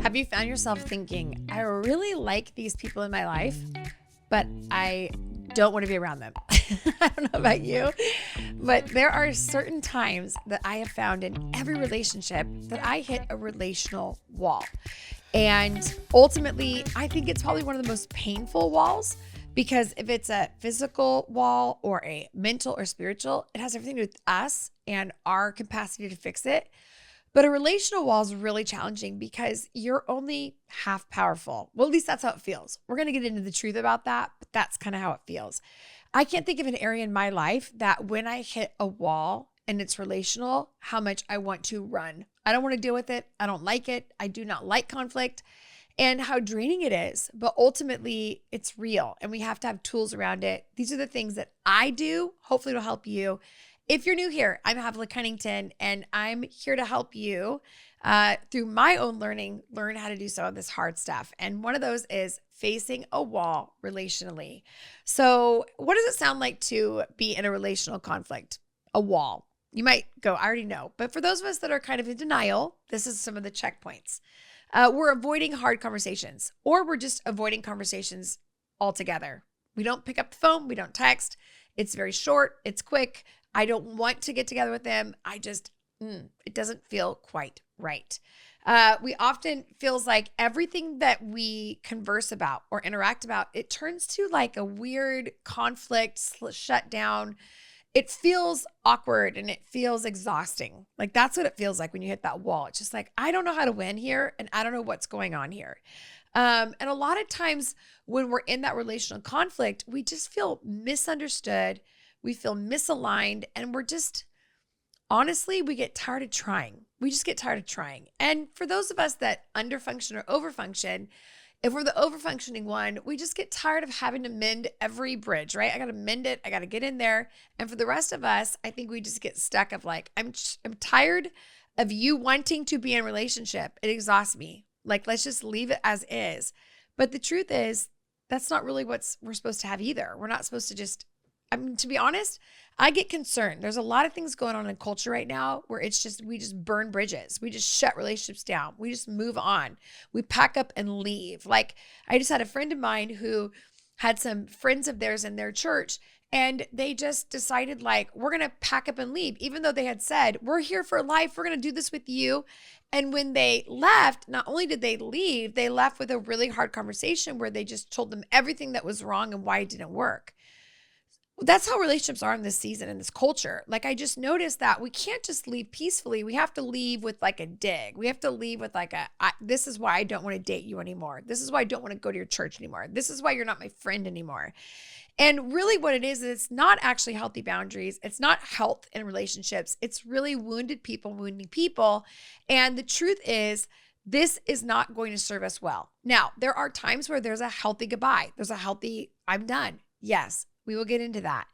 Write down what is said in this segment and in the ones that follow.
Have you found yourself thinking, I really like these people in my life, but I don't want to be around them? I don't know about you, but there are certain times that I have found in every relationship that I hit a relational wall. And ultimately, I think it's probably one of the most painful walls because if it's a physical wall or a mental or spiritual, it has everything to do with us and our capacity to fix it. But a relational wall is really challenging because you're only half powerful. Well, at least that's how it feels. We're going to get into the truth about that, but that's kind of how it feels. I can't think of an area in my life that when I hit a wall and it's relational, how much I want to run. I don't want to deal with it. I don't like it. I do not like conflict and how draining it is. But ultimately, it's real and we have to have tools around it. These are the things that I do. Hopefully, it'll help you. If you're new here, I'm Havilah Cunnington, and I'm here to help you through my own learning, learn how to do some of this hard stuff. And one of those is facing a wall relationally. So what does it sound like to be in a relational conflict? A wall. You might go, I already know. But for those of us that are kind of in denial, this is some of the checkpoints. We're avoiding hard conversations, or we're just avoiding conversations altogether. We don't pick up the phone. We don't text. It's very short. It's quick. I don't want to get together with them. It doesn't feel quite right. We often feels like everything that we converse about or interact about, it turns to like a weird conflict, shutdown. It feels awkward and it feels exhausting. Like that's what it feels like when you hit that wall. It's just like, I don't know how to win here and I don't know what's going on here. And a lot of times when we're in that relational conflict, we just feel misunderstood. We feel misaligned and honestly, we get tired of trying. We just get tired of trying. And for those of us that underfunction or overfunction, if we're the overfunctioning one, we just get tired of having to mend every bridge, right? I got to mend it. I got to get in there. And for the rest of us, I think we just get stuck of like, I'm tired of you wanting to be in a relationship. It exhausts me. Like, let's just leave it as is. But the truth is, that's not really what we're supposed to have either. We're not supposed to to be honest, I get concerned. There's a lot of things going on in culture right now where we just burn bridges. We just shut relationships down. We just move on. We pack up and leave. Like I just had a friend of mine who had some friends of theirs in their church and they just decided like, we're going to pack up and leave. Even though they had said, we're here for life. We're going to do this with you. And when they left, not only did they leave, they left with a really hard conversation where they just told them everything that was wrong and why it didn't work. That's how relationships are in this season, in this culture. Like I just noticed that we can't just leave peacefully. We have to leave with like a dig. We have to leave with like this is why I don't want to date you anymore. This is why I don't want to go to your church anymore. This is why you're not my friend anymore. And really what it is it's not actually healthy boundaries. It's not health in relationships. It's really wounded people wounding people. And the truth is, this is not going to serve us well. Now, there are times where there's a healthy goodbye. There's a healthy, I'm done. Yes. We will get into that.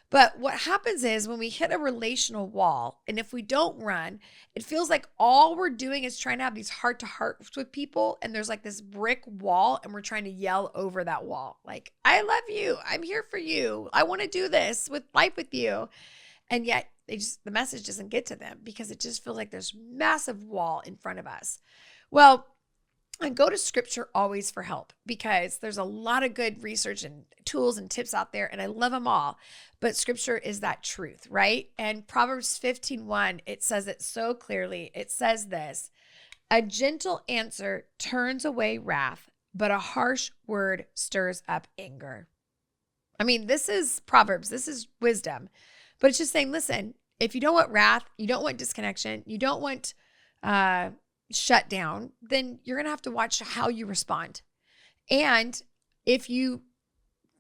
But what happens is when we hit a relational wall, and if we don't run, it feels like all we're doing is trying to have these heart to hearts with people. And there's like this brick wall and we're trying to yell over that wall. Like, I love you. I'm here for you. I want to do this with life with you. And yet the message doesn't get to them because it just feels like there's massive wall in front of us. Well, I go to scripture always for help because there's a lot of good research and tools and tips out there and I love them all, but scripture is that truth, right? And Proverbs 15:1, it says it so clearly. It says this, a gentle answer turns away wrath, but a harsh word stirs up anger. I mean, this is Proverbs, this is wisdom, but it's just saying, listen, if you don't want wrath, you don't want disconnection, you don't want, shut down, then you're going to have to watch how you respond. And if you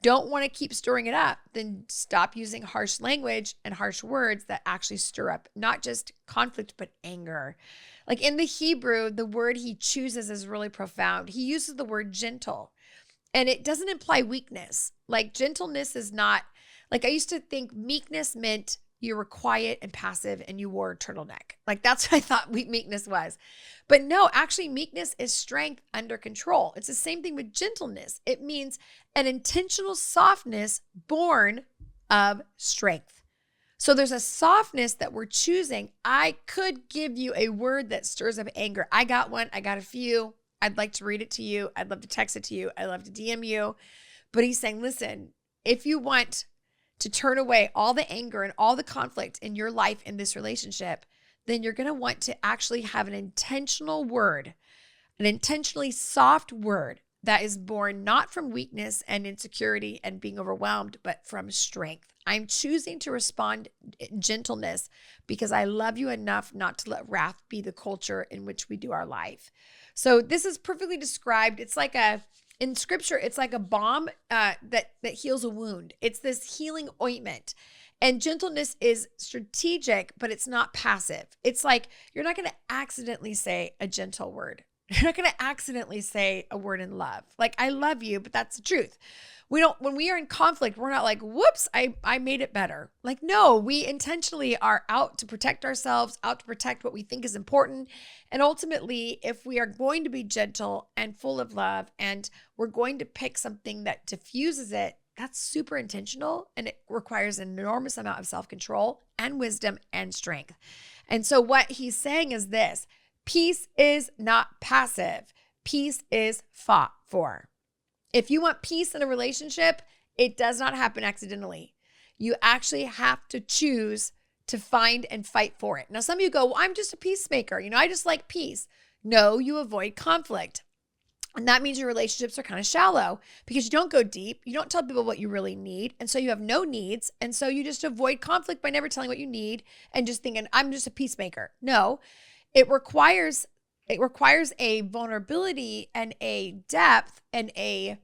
don't want to keep stirring it up, then stop using harsh language and harsh words that actually stir up not just conflict, but anger. Like in the Hebrew, the word he chooses is really profound. He uses the word gentle, and it doesn't imply weakness. Like gentleness is not, like I used to think meekness meant you were quiet and passive and you wore a turtleneck. Like that's what I thought meekness was. But no, actually meekness is strength under control. It's the same thing with gentleness. It means an intentional softness born of strength. So there's a softness that we're choosing. I could give you a word that stirs up anger. I got one. I got a few. I'd like to read it to you. I'd love to text it to you. I'd love to DM you. But he's saying, listen, if you want to turn away all the anger and all the conflict in your life in this relationship, then you're going to want to actually have an intentional word, an intentionally soft word that is born not from weakness and insecurity and being overwhelmed, but from strength. I'm choosing to respond in gentleness because I love you enough not to let wrath be the culture in which we do our life. So this is perfectly described. It's like in scripture, it's like a balm that heals a wound. It's this healing ointment. And gentleness is strategic, but it's not passive. It's like you're not going to accidentally say a gentle word. You're not going to accidentally say a word in love. Like, I love you, but that's the truth. When we are in conflict, we're not like, whoops, I made it better. Like, no, we intentionally are out to protect ourselves, out to protect what we think is important. And ultimately, if we are going to be gentle and full of love, and we're going to pick something that diffuses it, that's super intentional, and it requires an enormous amount of self-control and wisdom and strength. And so what he's saying is this: peace is not passive. Peace is fought for. If you want peace in a relationship, it does not happen accidentally. You actually have to choose to find and fight for it. Now, some of you go, well, I'm just a peacemaker. I just like peace. No, you avoid conflict. And that means your relationships are kind of shallow because you don't go deep. You don't tell people what you really need. And so you have no needs. And so you just avoid conflict by never telling what you need and just thinking, I'm just a peacemaker. No, it requires a vulnerability and a depth and I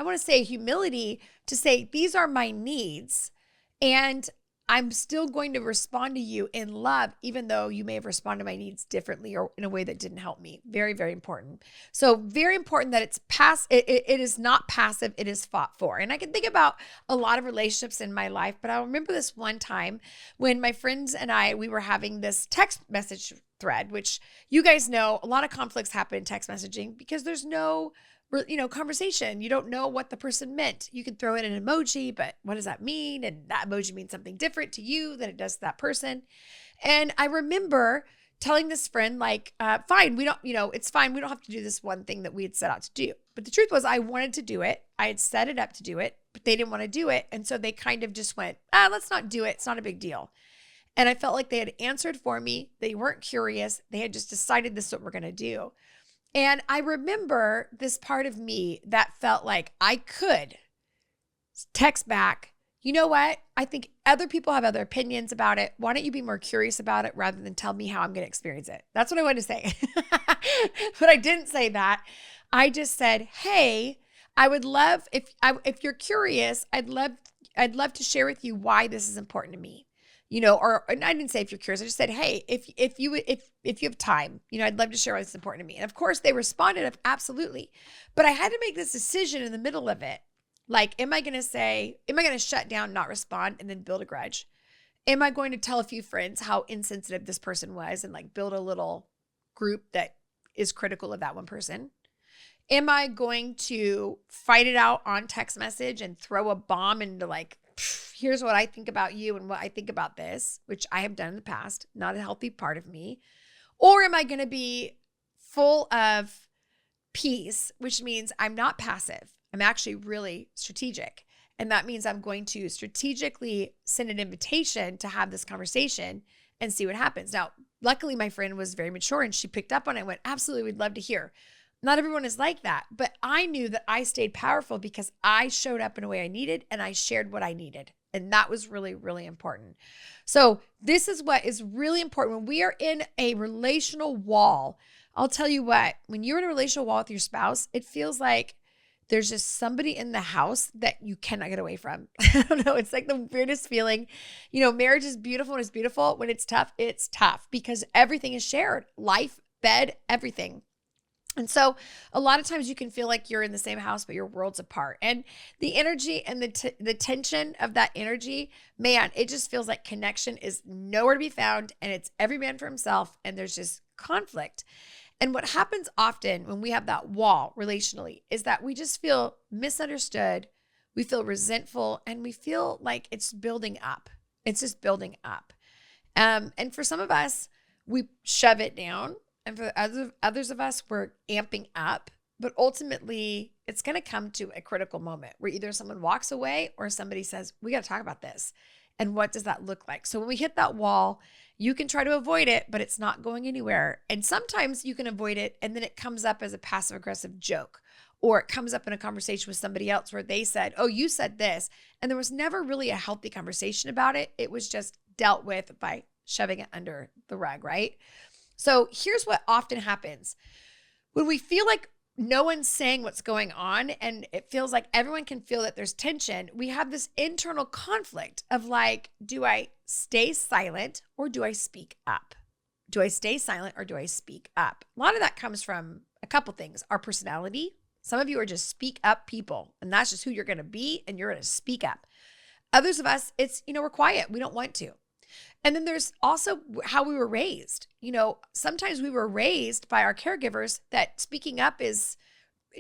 want to say humility to say, these are my needs. And I'm still going to respond to you in love, even though you may have responded to my needs differently or in a way that didn't help me. Very, very important. So very important that it is not passive, it is fought for. And I can think about a lot of relationships in my life, but I remember this one time when my friends and we were having this text message thread, which you guys know, a lot of conflicts happen in text messaging because there's no conversation. You don't know what the person meant. You can throw in an emoji, but what does that mean? And that emoji means something different to you than it does to that person. And I remember telling this friend, like, fine, it's fine. We don't have to do this one thing that we had set out to do. But the truth was, I wanted to do it. I had set it up to do it, but they didn't want to do it. And so they kind of just went, let's not do it. It's not a big deal. And I felt like they had answered for me. They weren't curious. They had just decided this is what we're going to do. And I remember this part of me that felt like I could text back, you know what? I think other people have other opinions about it. Why don't you be more curious about it rather than tell me how I'm going to experience it? That's what I wanted to say. But I didn't say that. I just said, hey, I would love, if you're curious, I'd love to share with you why this is important to me. And I didn't say if you're curious, I just said, hey, if you have time, I'd love to share what's important to me. And of course they responded, absolutely. But I had to make this decision in the middle of it. Like, am I going to shut down, not respond, and then build a grudge? Am I going to tell a few friends how insensitive this person was and like build a little group that is critical of that one person? Am I going to fight it out on text message and throw a bomb into like, here's what I think about you and what I think about this, which I have done in the past, not a healthy part of me? Or am I going to be full of peace, which means I'm not passive. I'm actually really strategic. And that means I'm going to strategically send an invitation to have this conversation and see what happens. Now, luckily my friend was very mature and she picked up on it and went, absolutely, we'd love to hear. Not everyone is like that, but I knew that I stayed powerful because I showed up in a way I needed and I shared what I needed. And that was really, really important. So this is what is really important. When we are in a relational wall, I'll tell you what, when you're in a relational wall with your spouse, it feels like there's just somebody in the house that you cannot get away from. I don't know. It's like the weirdest feeling. Marriage is beautiful and it's beautiful. When it's tough because everything is shared. Life, bed, everything. And so a lot of times you can feel like you're in the same house, but your worlds apart. And the energy and the tension of that energy, man, it just feels like connection is nowhere to be found and it's every man for himself and there's just conflict. And what happens often when we have that wall relationally is that we just feel misunderstood, we feel resentful, and we feel like it's building up. It's just building up. And for some of us, we shove it down. And for others of us, we're amping up. But ultimately, it's going to come to a critical moment where either someone walks away or somebody says, we got to talk about this. And what does that look like? So when we hit that wall, you can try to avoid it, but it's not going anywhere. And sometimes you can avoid it and then it comes up as a passive aggressive joke, or it comes up in a conversation with somebody else where they said, oh, you said this. And there was never really a healthy conversation about it. It was just dealt with by shoving it under the rug, right? So here's what often happens. When we feel like no one's saying what's going on and it feels like everyone can feel that there's tension, we have this internal conflict of like, do I stay silent or do I speak up? Do I stay silent or do I speak up? A lot of that comes from a couple things. Our personality. Some of you are just speak up people, and that's just who you're going to be, and you're going to speak up. Others of us, it's, we're quiet. We don't want to. And then there's also how we were raised. Sometimes we were raised by our caregivers that speaking up is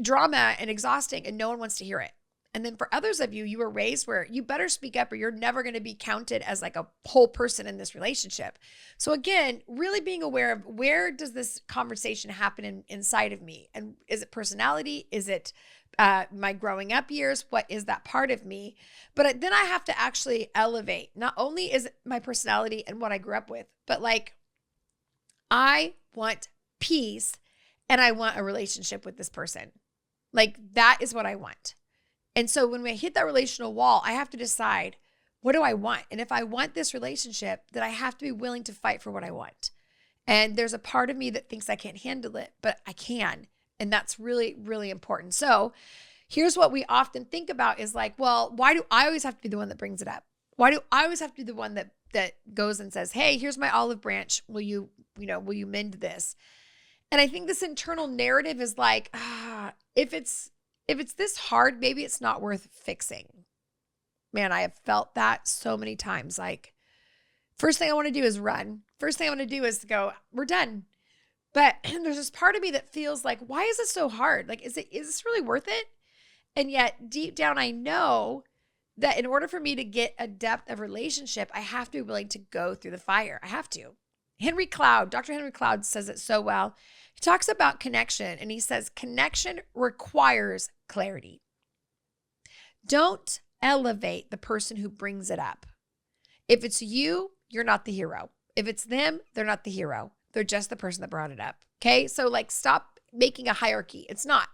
drama and exhausting and no one wants to hear it. And then for others of you, you were raised where you better speak up or you're never going to be counted as like a whole person in this relationship. So again, really being aware of where does this conversation happen inside of me? And is it personality? Is it my growing up years? What is that part of me? But then I have to actually elevate. Not only is it my personality and what I grew up with, but like I want peace and I want a relationship with this person. Like that is what I want. And so when we hit that relational wall, I have to decide, what do I want? And if I want this relationship, then I have to be willing to fight for what I want. And there's a part of me that thinks I can't handle it, but I can. And that's really, really important. So here's what we often think about is like, well, why do I always have to be the one that brings it up? Why do I always have to be the one that goes and says, hey, here's my olive branch. Will you mend this? And I think this internal narrative is like, if it's this hard, maybe it's not worth fixing. Man, I have felt that so many times. Like, first thing I want to do is run. First thing I want to do is to go, we're done. But there's this part of me that feels like, why is it so hard? Like, is this really worth it? And yet deep down, I know that in order for me to get a depth of relationship, I have to be willing to go through the fire. I have to. Dr. Henry Cloud says it so well. He talks about connection and he says, connection requires clarity. Don't elevate the person who brings it up. If it's you, you're not the hero. If it's them, they're not the hero. They're just the person that brought it up. Okay. So like, stop making a hierarchy. It's not,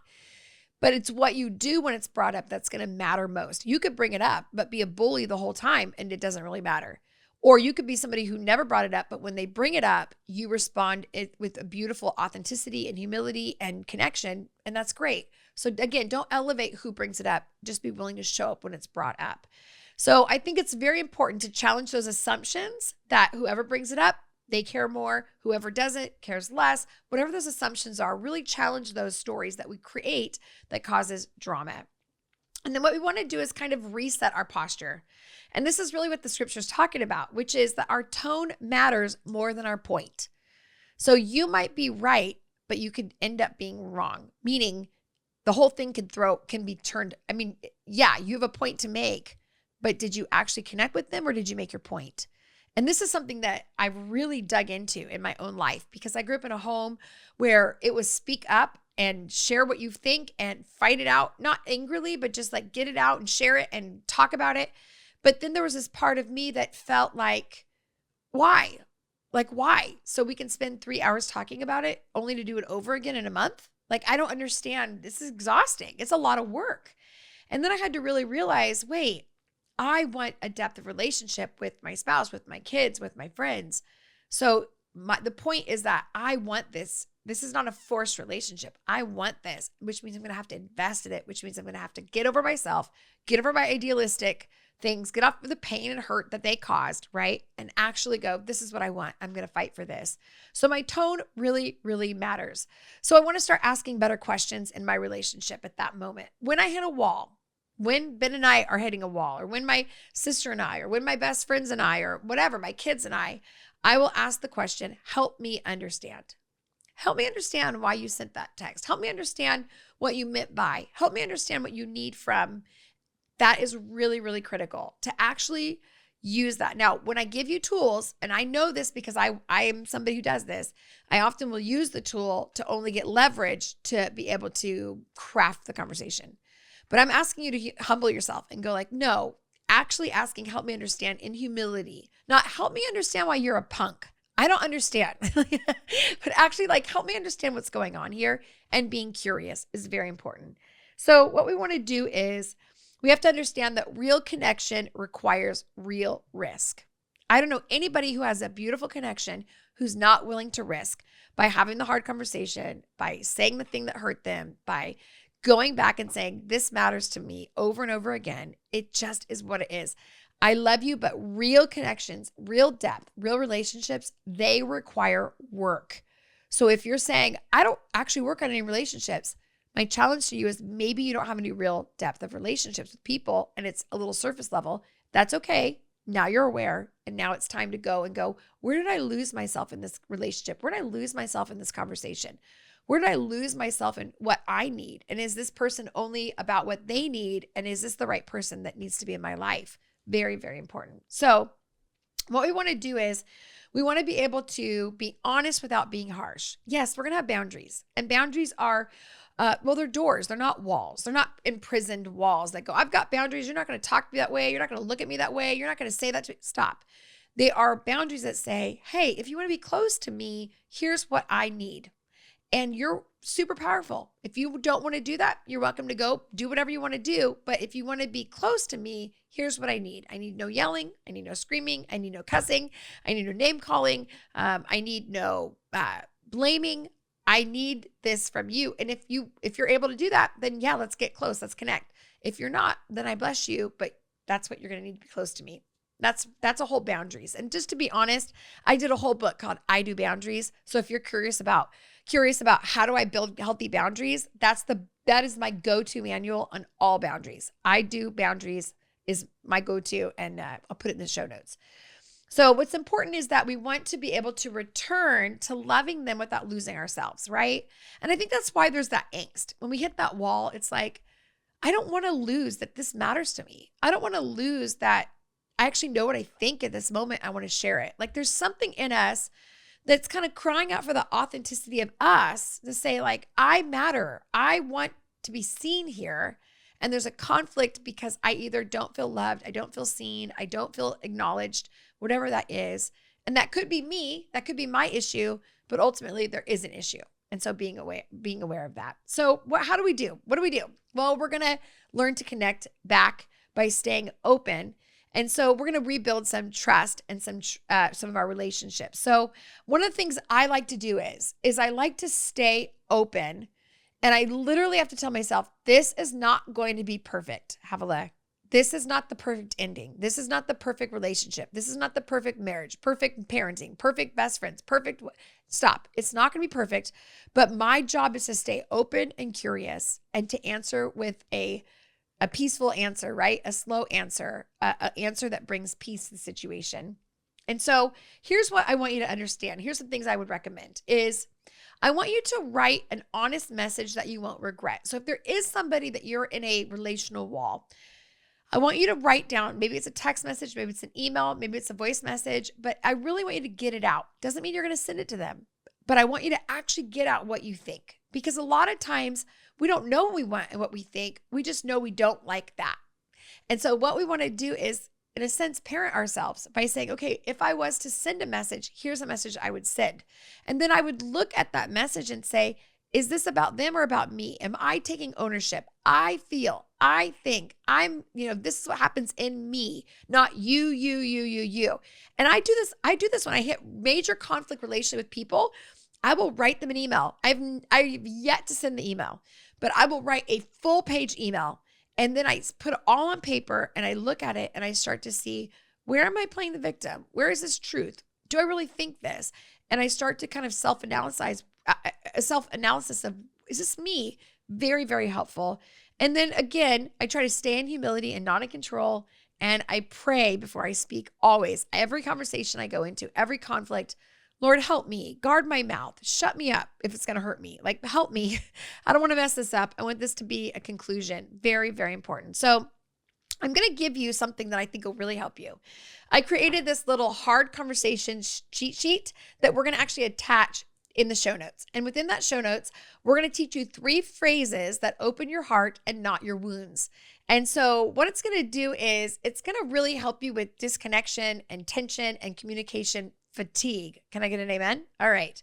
but it's what you do when it's brought up that's going to matter most. You could bring it up, but be a bully the whole time and it doesn't really matter. Or you could be somebody who never brought it up, but when they bring it up, you respond with a beautiful authenticity and humility and connection, and that's great. So again, don't elevate who brings it up. Just be willing to show up when it's brought up. So I think it's very important to challenge those assumptions that whoever brings it up, they care more. Whoever doesn't cares less. Whatever those assumptions are, really challenge those stories that we create that causes drama. And then what we want to do is kind of reset our posture. And this is really what the scripture is talking about, which is that our tone matters more than our point. So you might be right, but you could end up being wrong, meaning the whole thing can be turned. I mean, yeah, you have a point to make, but did you actually connect with them or did you make your point? And this is something that I've really dug into in my own life because I grew up in a home where it was speak up and share what you think and fight it out, not angrily, but just like get it out and share it and talk about it. But then there was this part of me that felt like, why? Like, why? So we can spend 3 hours talking about it only to do it over again in a month? Like, I don't understand. This is exhausting. It's a lot of work. And then I had to really realize, wait, I want a depth of relationship with my spouse, with my kids, with my friends. So the point is that I want this. This is not a forced relationship. I want this, which means I'm going to have to invest in it, which means I'm going to have to get over myself, get over my idealistic things, get off the pain and hurt that they caused, right? And actually go, this is what I want. I'm going to fight for this. So my tone really, really matters. So I want to start asking better questions in my relationship at that moment. When I hit a wall, when Ben and I are hitting a wall, or when my sister and I, or when my best friends and I, or whatever, my kids and I will ask the question, help me understand. Help me understand why you sent that text. Help me understand what you meant by. Help me understand what you need from. That is really, really critical to actually use that. Now, when I give you tools, and I know this because I am somebody who does this, I often will use the tool to only get leverage to be able to craft the conversation. But I'm asking you to humble yourself and go like, no, actually asking, help me understand in humility, not help me understand why you're a punk. I don't understand, but actually like help me understand what's going on here, and being curious is very important. So what we want to do is we have to understand that real connection requires real risk. I don't know anybody who has a beautiful connection who's not willing to risk by having the hard conversation, by saying the thing that hurt them, by going back and saying, this matters to me over and over again. It just is what it is. I love you, but real connections, real depth, real relationships, they require work. So if you're saying, I don't actually work on any relationships, my challenge to you is maybe you don't have any real depth of relationships with people and it's a little surface level. That's okay. Now you're aware, and now it's time to go, where did I lose myself in this relationship? Where did I lose myself in this conversation? Where did I lose myself in what I need? And is this person only about what they need? And is this the right person that needs to be in my life? Very, very important. So what we want to do is we want to be able to be honest without being harsh. Yes, we're going to have boundaries, and boundaries are they're doors. They're not walls. They're not imprisoned walls that go, I've got boundaries. You're not going to talk to me that way. You're not going to look at me that way. You're not going to say that to me. Stop. They are boundaries that say, hey, if you want to be close to me, here's what I need. And you're super powerful. If you don't want to do that, you're welcome to go do whatever you want to do. But if you want to be close to me, here's what I need. I need no yelling. I need no screaming. I need no cussing. I need no name calling. I need no blaming. I need this from you. And if you're able to do that, then yeah, let's get close. Let's connect. If you're not, then I bless you, but that's what you're going to need to be close to me. That's a whole boundaries. And just to be honest, I did a whole book called I Do Boundaries. So if you're curious about how do I build healthy boundaries, that is my go-to manual on all boundaries. I Do Boundaries is my go-to, and I'll put it in the show notes. So what's important is that we want to be able to return to loving them without losing ourselves, right? And I think that's why there's that angst. When we hit that wall, it's like, I don't want to lose that this matters to me. I don't want to lose that I actually know what I think at this moment. I want to share it. Like there's something in us that's kind of crying out for the authenticity of us to say like, I matter. I want to be seen here. And there's a conflict because I either don't feel loved, I don't feel seen, I don't feel acknowledged, whatever that is. And that could be me, that could be my issue, but ultimately there is an issue. And so being aware of that. So how do we do? What do we do? Well, we're going to learn to connect back by staying open. And so we're going to rebuild some trust and some of our relationships. So one of the things I like to do is I like to stay open. And I literally have to tell myself, this is not going to be perfect, Havilah. This is not the perfect ending. This is not the perfect relationship. This is not the perfect marriage, perfect parenting, perfect best friends, perfect. Stop. It's not going to be perfect. But my job is to stay open and curious and to answer with a peaceful answer, right? A slow answer, an answer that brings peace to the situation. And so here's what I want you to understand. Here's some things I would recommend is I want you to write an honest message that you won't regret. So if there is somebody that you're in a relational wall, I want you to write down, maybe it's a text message, maybe it's an email, maybe it's a voice message, but I really want you to get it out. Doesn't mean you're going to send it to them, but I want you to actually get out what you think, because a lot of times we don't know what we want and what we think. We just know we don't like that. And so what we want to do is, in a sense, parent ourselves by saying, okay, if I was to send a message, here's a message I would send. And then I would look at that message and say, is this about them or about me? Am I taking ownership? I feel, I think, this is what happens in me, not you. And I do this when I hit major conflict relationship with people. I will write them an email. I've yet to send the email, but I will write a full page email. And then I put it all on paper and I look at it and I start to see, where am I playing the victim? Where is this truth? Do I really think this? And I start to kind of self-analysis of, is this me? Very, very helpful. And then again, I try to stay in humility and not in control. And I pray before I speak always. Every conversation I go into, every conflict, Lord, help me, guard my mouth, shut me up if it's going to hurt me. Like, help me. I don't want to mess this up. I want this to be a conclusion. Very, very important. So I'm going to give you something that I think will really help you. I created this little hard conversation cheat sheet that we're going to actually attach in the show notes. And within that show notes, we're going to teach you 3 phrases that open your heart and not your wounds. And so what it's going to do is it's going to really help you with disconnection and tension and communication fatigue. Can I get an amen? All right.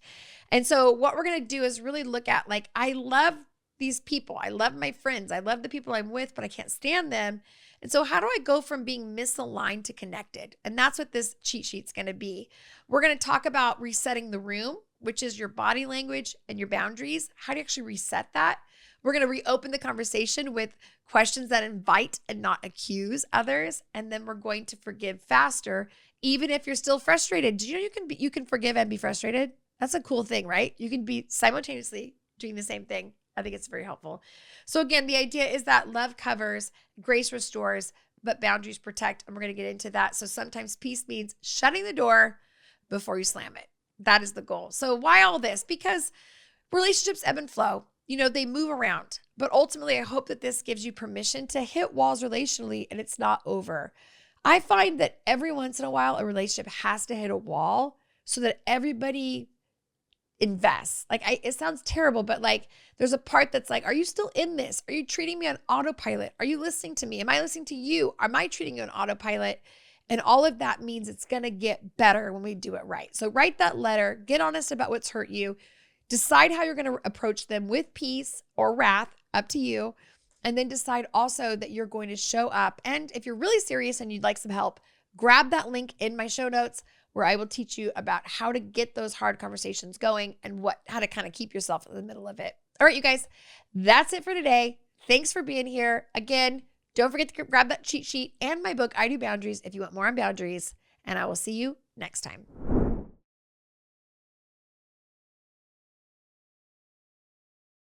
And so what we're going to do is really look at, like, I love these people. I love my friends. I love the people I'm with, but I can't stand them. And so how do I go from being misaligned to connected? And that's what this cheat sheet's going to be. We're going to talk about resetting the room, which is your body language and your boundaries. How do you actually reset that? We're going to reopen the conversation with questions that invite and not accuse others. And then we're going to forgive faster, even if you're still frustrated. Do you know you can forgive and be frustrated? That's a cool thing, right? You can be simultaneously doing the same thing. I think it's very helpful. So again, the idea is that love covers, grace restores, but boundaries protect. And we're going to get into that. So sometimes peace means shutting the door before you slam it. That is the goal. So why all this? Because relationships ebb and flow. They move around. But ultimately, I hope that this gives you permission to hit walls relationally and it's not over. I find that every once in a while, a relationship has to hit a wall so that everybody invests. It sounds terrible, but there's a part that's like, are you still in this? Are you treating me on autopilot? Are you listening to me? Am I listening to you? Am I treating you on autopilot? And all of that means it's going to get better when we do it right. So write that letter, get honest about what's hurt you, decide how you're going to approach them with peace or wrath, up to you. And then decide also that you're going to show up. And if you're really serious and you'd like some help, grab that link in my show notes where I will teach you about how to get those hard conversations going and how to kind of keep yourself in the middle of it. All right, you guys, that's it for today. Thanks for being here. Again, don't forget to grab that cheat sheet and my book, I Do Boundaries, if you want more on boundaries. And I will see you next time.